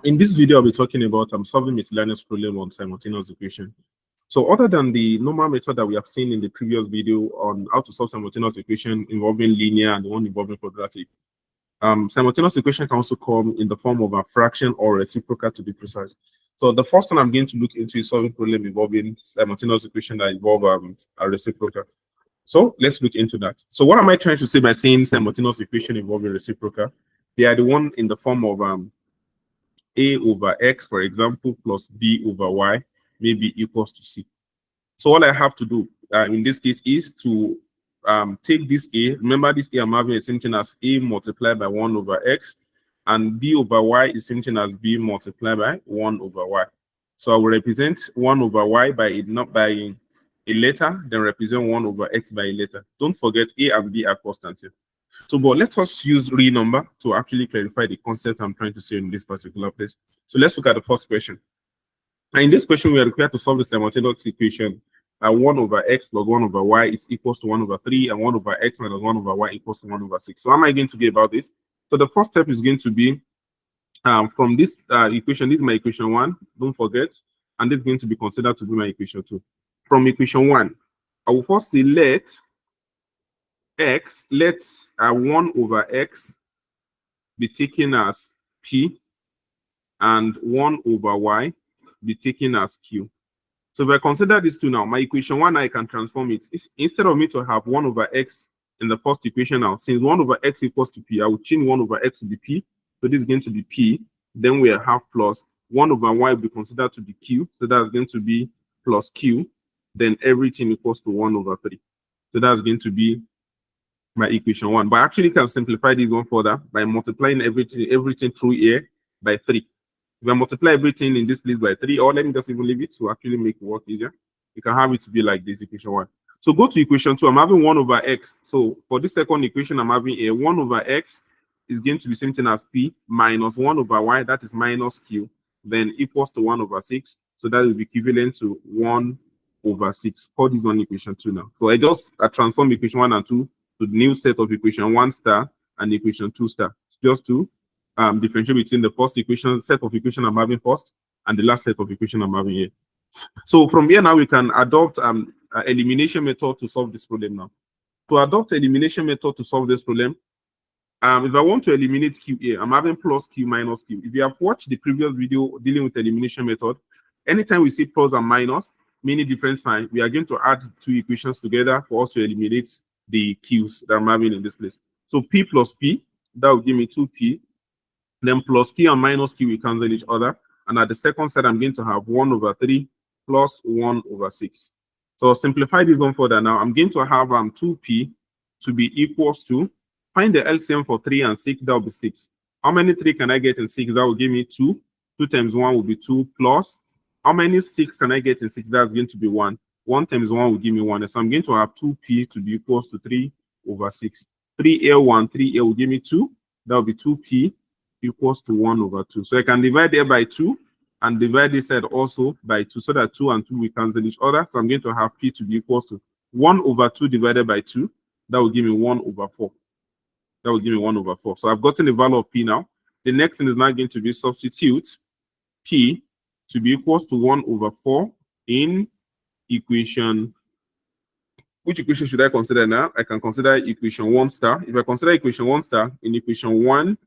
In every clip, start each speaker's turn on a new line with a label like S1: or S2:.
S1: In this video, I'll be talking about solving miscellaneous problem on simultaneous equation. So other than the normal method that we have seen in the previous video on how to solve simultaneous equation involving linear and the one involving quadratic, simultaneous equation can also come in the form of a fraction or reciprocal, to be precise. So the first one I'm going to look into is solving problem involving simultaneous equation that involve a reciprocal. So let's look into that. So what am I trying to say by saying simultaneous equation involving reciprocal? They are the one in the form of a over x, for example, plus b over y may be equals to c. So all I have to do in this case is to take this a. Remember, this a I'm having the same thing as a multiplied by 1 over x, and b over y is same thing as b multiplied by 1 over y. So I will represent 1 over y by a, not by a letter, then represent 1 over x by a letter. Don't forget a and b are constants. So, but let us use real number to actually clarify the concept I'm trying to say in this particular place. So let's look at the first question. And in this question, we are required to solve the simultaneous equation. 1 over x plus 1 over y is equals to 1 over 3, and 1 over x minus 1 over y equals to 1 over 6. So how am I going to get about this? So the first step is going to be from this equation, this is my equation 1, don't forget, and this is going to be considered to be my equation 2. From equation 1, I will first say let 1 over x be taken as p, and 1 over y be taken as q. So if I consider these two now, my equation 1, I can transform it. Instead of me to have 1 over x in the first equation now, since 1 over x equals to p, I will change 1 over x to be p. So this is going to be p. Then we have plus 1 over y will be considered to be q. So that's going to be plus q. Then everything equals to 1 over 3. So that's going to be my equation 1. But I actually can simplify this one further by multiplying everything through here by 3. If I multiply everything in this place by 3, or let me just even leave it to actually make it work easier, you can have it to be like this, equation 1. So go to equation 2. I'm having 1 over x. So for this second equation, I'm having a 1 over x is going to be same thing as p minus 1 over y, that is minus q, then equals to 1 over 6. So that will be equivalent to 1 over 6. Call this one equation 2 now. So I just transform equation 1 and 2 to the new set of equation 1 star and equation 2 star. Just to differentiate between the first equation, set of equation I'm having first, and the last set of equation I'm having here. So from here now, we can adopt elimination method to solve this problem now. To adopt elimination method to solve this problem, if I want to eliminate q here, I'm having plus q minus q. If you have watched the previous video dealing with elimination method, anytime we see plus and minus, meaning different sign, we are going to add two equations together for us to eliminate the q's that I'm having in this place. So p plus p, that will give me 2p. Then plus q and minus q, we cancel each other. And at the second side, I'm going to have 1 over 3 plus 1 over 6. So I'll simplify this one further now. I'm going to have 2p to be equals to, find the LCM for 3 and 6, that will be 6. How many 3 can I get in 6? That will give me 2. 2 times 1 will be 2 plus. How many 6 can I get in 6? That's going to be 1. 1 times 1 will give me 1. So I'm going to have 2p to be equals to 3 over 6. 3L1, 3L will give me 2. That will be 2p equals to 1 over 2. So I can divide there by 2 and divide this side also by 2, so that 2 and 2 will cancel each other. So I'm going to have p to be equals to 1 over 2 divided by 2. That will give me 1 over 4. That will give me 1 over 4. So I've gotten the value of p now. The next thing is now going to be substitute p to be equals to 1 over 4 in equation. Which equation should I consider now? I can consider equation 1 star. If I consider equation 1 star in equation 1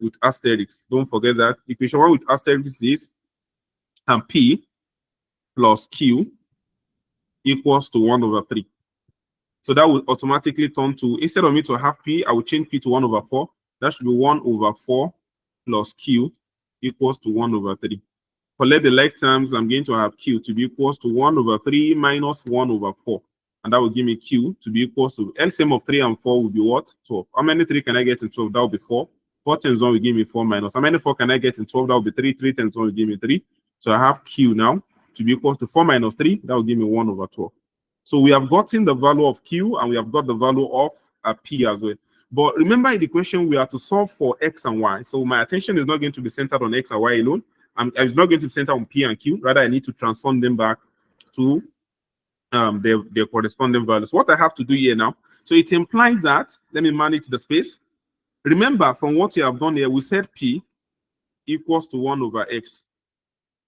S1: with asterisks, don't forget that equation 1 with asterisks is p plus q equals to 1 over 3. So that will automatically turn to, instead of me to have p, I will change p to 1 over 4. That should be 1 over 4 plus q equals to 1 over 3. Collect the like terms, I'm going to have q to be equals to 1 over 3 minus 1 over 4. And that will give me q to be equals to, LCM of 3 and 4 will be what? 12. How many 3 can I get in 12? That will be 4. 4 times 1 will give me 4 minus. How many 4 can I get in 12? That will be 3. 3 times 1 will give me 3. So I have q now to be equals to 4 minus 3. That will give me 1 over 12. So we have gotten the value of q and we have got the value of p as well. But remember in the question, we have to solve for x and y. So my attention is not going to be centered on x and y alone. It's not going to be centered on p and q. Rather, I need to transform them back to their corresponding values. What I have to do here now, so it implies that, let me manage the space. Remember, from what you have done here, we said P equals to 1 over X.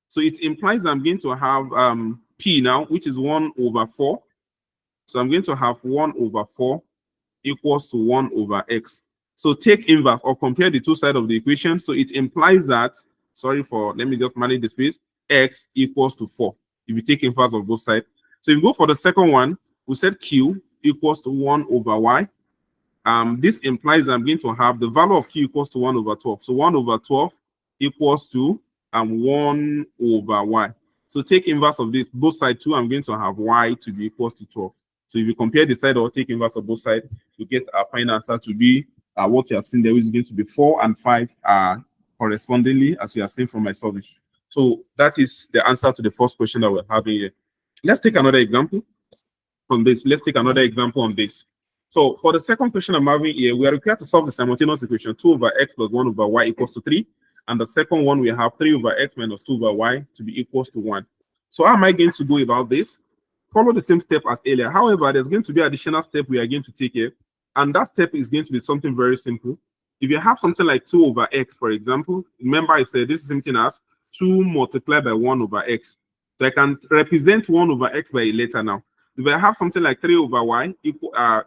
S1: So it implies I'm going to have P now, which is 1 over 4. So I'm going to have 1 over 4 equals to 1 over X. So take inverse or compare the two sides of the equation. So it implies that, let me just manage the space, X equals to 4. If you take inverse of both sides. So if you go for the second one, we said Q equals to 1 over Y. This implies I'm going to have the value of Q equals to 1 over 12. So 1 over 12 equals to 1 over Y. So take inverse of this, both sides too, I'm going to have Y to be equals to 12. So if you compare the side or take inverse of both sides, you get our final answer to be what you have seen there, which is going to be 4 and 5 correspondingly, as you are seeing from my survey. So that is the answer to the first question that we're having here. Let's take another example on this. Let's take another example on this. So for the second question I'm having here, we are required to solve the simultaneous equation 2 over x plus 1 over y equals to 3. And the second one, we have 3 over x minus 2 over y to be equals to 1. So how am I going to go about this? Follow the same step as earlier. However, there's going to be additional step we are going to take here. And that step is going to be something very simple. If you have something like 2 over x, for example, remember I said this is something as 2 multiplied by 1 over x. So I can represent 1 over x by a letter now. If I have something like 3 over y,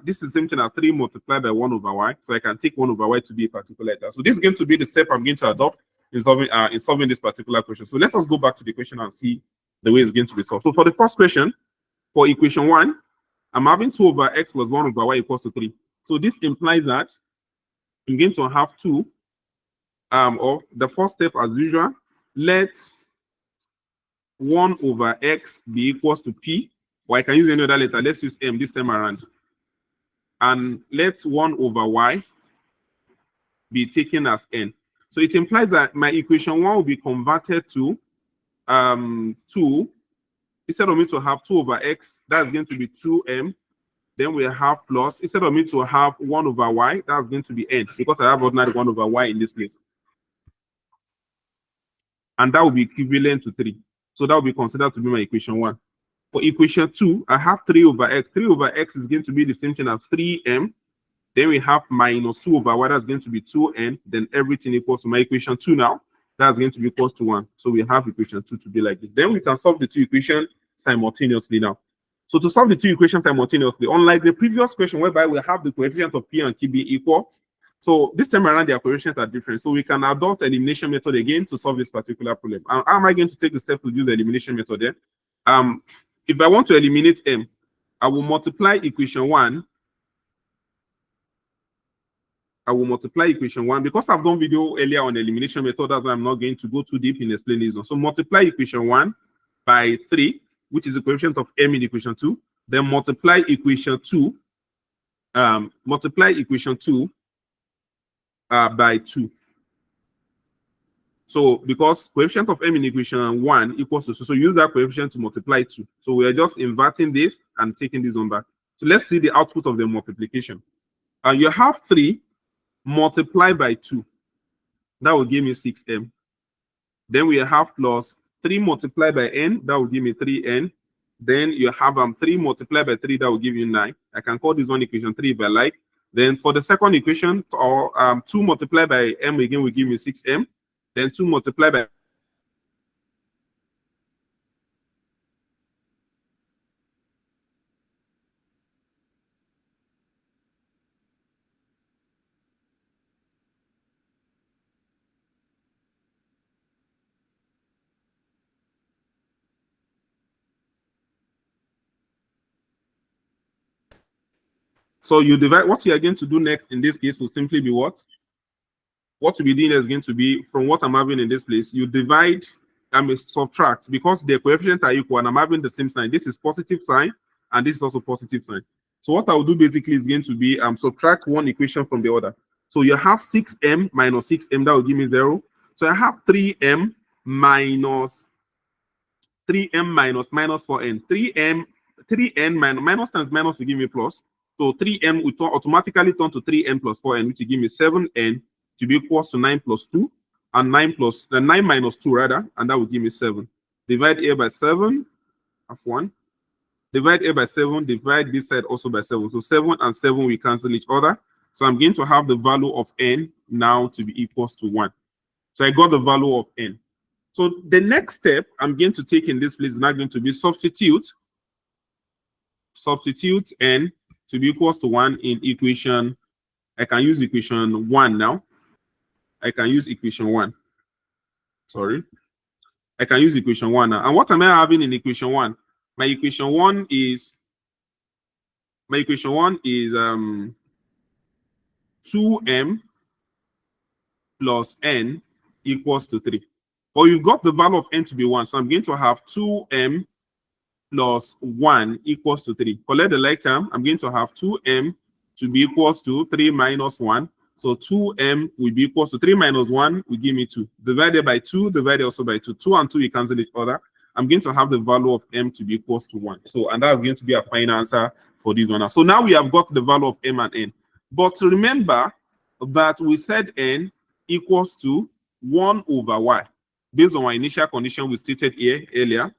S1: this is the same thing as 3 multiplied by 1 over y. So I can take 1 over y to be a particular letter. So this is going to be the step I'm going to adopt in solving this particular question. So let us go back to the question and see the way it's going to be solved. So for the first question, for equation 1, I'm having 2 over x plus 1 over y equals to 3. So this implies that I'm going to have 2, or the first step as usual, let 1 over x be equals to p, or I can use any other letter. Let's use m this time around. And let 1 over y be taken as n. So it implies that my equation 1 will be converted to 2. Instead of me to have 2 over x, that's going to be 2m. Then we have plus, instead of me to have 1 over y, that's going to be n, because I have ordinary 1 over y in this place. And that will be equivalent to 3. So that will be considered to be my equation 1. For equation 2, I have 3 over x. 3 over x is going to be the same thing as 3m. Then we have minus 2 over y, that's going to be 2n. Then everything equals to my equation 2 now. That's going to be equals to 1. So we have equation 2 to be like this. Then we can solve the two equations simultaneously now. So to solve the two equations simultaneously, unlike the previous question whereby we have the coefficient of p and q be equal, so this time around their coefficients are different. So we can adopt elimination method again to solve this particular problem. How am I going to take the step to do the elimination method there? If I want to eliminate m, I will multiply equation 1. I will multiply equation 1. Because I've done video earlier on the elimination method, that's why I'm not going to go too deep in explaining this one. So multiply equation 1 by 3, which is the coefficient of m in equation 2. Then multiply equation 2. By 2. So because coefficient of m in equation 1 equals to 2, so use that coefficient to multiply 2. So we are just inverting this and taking this one back. So let's see the output of the multiplication. You have 3 multiplied by 2. That will give me 6m. Then we have plus 3 multiplied by n. That will give me 3n. Then you have 3 multiplied by 3. That will give you 9. I can call this one equation 3 if I like. Then for the second equation, or 2 multiplied by m again will give me 6m. Then 2 multiplied by so you divide. What you are going to do next in this case will simply be what? What you'll be doing is going to be, from what I'm having in this place, you divide, subtract, because the coefficients are equal and I'm having the same sign. This is positive sign and this is also positive sign. So what I will do basically is going to be subtract one equation from the other. So you have 6m minus 6m, that will give me 0. So I have 3m minus 4n. 3n minus times minus will give me plus. So 3m will automatically turn to 3n plus 4n, which will give me 7n to be equals to 9 plus 2, and 9 minus 2 rather, and that will give me 7. Divide a by 7, have 1. Divide a by 7, divide this side also by 7. So 7 and 7 we cancel each other, So I'm going to have the value of n now to be equals to 1. So I got the value of n. So the next step I'm going to take in this place is now going to be substitute n to be equals to 1 in equation. I can use equation 1 now. I can use equation 1. Sorry. I can use equation 1 now. And what am I having in equation 1? My equation 1 is 2m plus n equals to 3. But you've got the value of n to be 1. So I'm going to have 2m plus 1 equals to 3. Collect the like term. I'm going to have 2m to be equals to 3 minus 1. So 2m will be equals to 3 minus 1 will give me 2. Divided by 2, divided also by 2. 2 and 2 will cancel each other. I'm going to have the value of m to be equals to 1. So, and that's going to be a final answer for this one. So now we have got the value of m and n. But remember that we said n equals to 1 over y. Based on our initial condition we stated here earlier.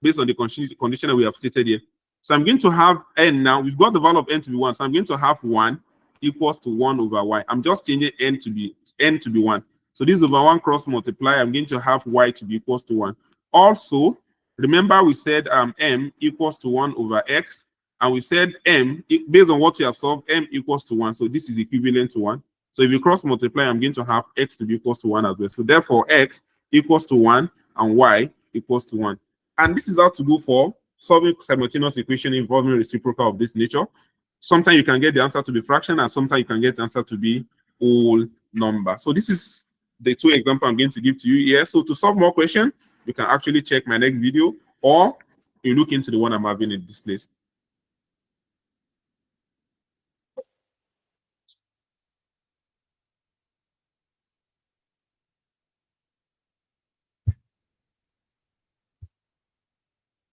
S1: Based on the condition that we have stated here. So I'm going to have n now. We've got the value of n to be 1. So I'm going to have 1 equals to 1 over y. I'm just changing n to be 1. So this over 1 cross multiply. I'm going to have y to be equals to 1. Also, remember we said m equals to 1 over x. And we said m, based on what you have solved, m equals to 1. So this is equivalent to 1. So if you cross multiply, I'm going to have x to be equals to 1 as well. So therefore, x equals to 1 and y equals to 1. And this is how to go for solving simultaneous equation involving reciprocal of this nature. Sometimes you can get the answer to be fraction, and sometimes you can get the answer to be whole number. So this is the 2 examples I'm going to give to you here. So to solve more questions, you can actually check my next video, or you look into the one I'm having in this place.